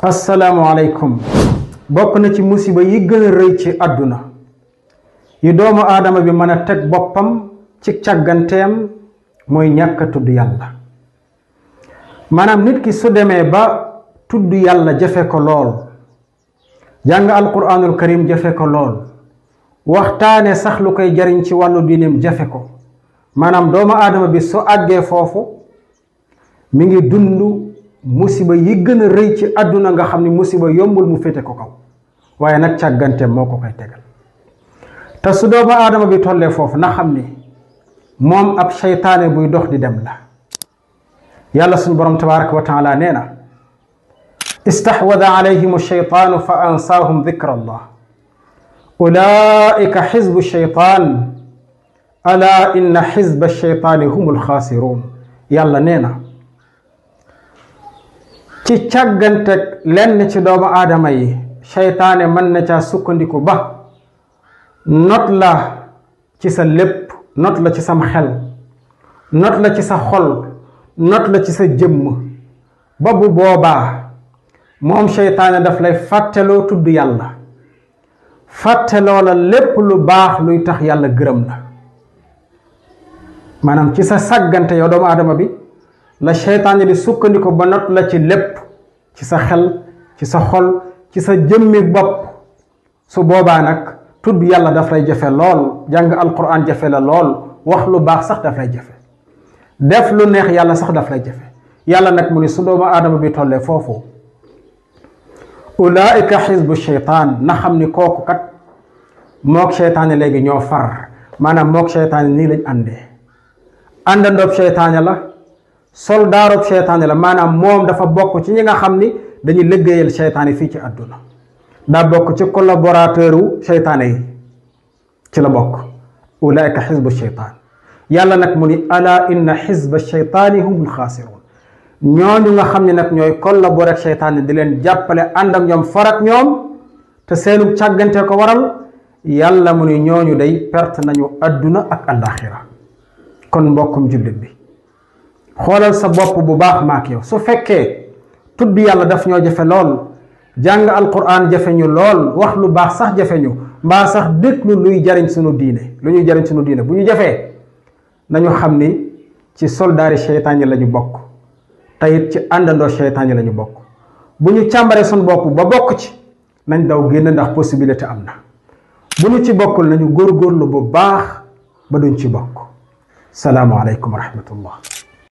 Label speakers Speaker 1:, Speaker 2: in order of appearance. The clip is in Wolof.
Speaker 1: asalaamaaleykum. bokk na ci musiba yi gën a rëy ci àdduna yi doomu aadama bi mën a teg boppam ci càgganteem mooy ñàkk a tudd yàlla. maanaam nit ki su demee ba tudd yàlla jafe ko lool, jàng alquranul karim jafe ko lool, waxtaane sax lu koy jariñ ci wàllu diineem jafe ko, maanaam doomu aadama bi su àggee foofu mi ngi dund musiba yi gën a rëy ci àdduna nga xam ni musiba yombul mu féete ko kaw, waaye nag càgganteem moo ko koy tegal. te su doomu aadama bi tollee foofu na xam ni moom ab seytaane buy dox di dem la. yàlla suñu borom tabaraka wa taala nee na istahwada alayhim sheytaanu fa ansaahum dikra allah ulaika xizbu sheytaan ala inna xizba sheytaani humul xaasiruun. yàlla nee na ci càggante lenn ci doomu aadama yi seytaane mën na caa sukkandiku ba not la ci sa lépp, not la ci sam xel, not la ci sa xol, not la ci sa jëmm, ba bu boobaa moom seytaane daf lay fàtteloo tudd yàlla, fàtteloo la lépp lu baax luy tax yàlla gërëm la. maanaam ci sa sàggante yow doomu aadama bi la seytaane di sukkandiku ba not la ci lépp, ci sa xel, ci sa xol, ci sa jëmmi bopp. su boobaa nag tudd yàlla daf lay jafe lool, jàng alquran jafe la lool, wax lu baax sax daf lay jafe, def lu neex yàlla sax daf lay jafe. yàlla nag mu ni su doomu aadama bi tollee foofu ulaika xizbu sheytaan, na xam ni kooku kat mook seytaane léegi ñoo far. maanaam mook seytaane nii lañ àndee, àndandoob seytaane la, soldaarob seytaane la. maanaam moom dafa bokk ci ñi nga xam ni dañuy liggéeyal seytaane fii ci àdduna, daa bokk ci collaborateur wu seytaane yi ci la bokk. ulaika xizbu sheytaan. yàlla nag mu ni ala inna xizba sheytaani humul xaasiruun. ñooñu nga xam ne nag ñooy collaborer ak seytaane di leen jàppale, ànd ak ñoom, farak ñoom, te seenu càggante ko waral, yàlla mu ni ñooñu day perte nañu àdduna ak àllaaxira. kon mbokkum jullit bi xoolal sa bopp bu baax maak yow. su fekkee tudd yàlla daf ñoo jafe lool, jàng alquran jafe ñu lool, wax lu baax sax jafe ñu, mbaa sax déglu luy jariñ sunu diine, lu ñuy jariñ sunu diine bu ñu jafee, nañu xam ni ci soldaari seytaan yi la ñu bokk, te it ci àndandoo seytaan yi la ñu bokk. bu ñu càmbaree sunu bopp ba bokk ci, nañ daw génn, ndax possibilité am na. bu ñu ci bokkul nañu góorgóorlu bu baax ba duñ ci bokk. salaamu aleykum wa rahmatullah.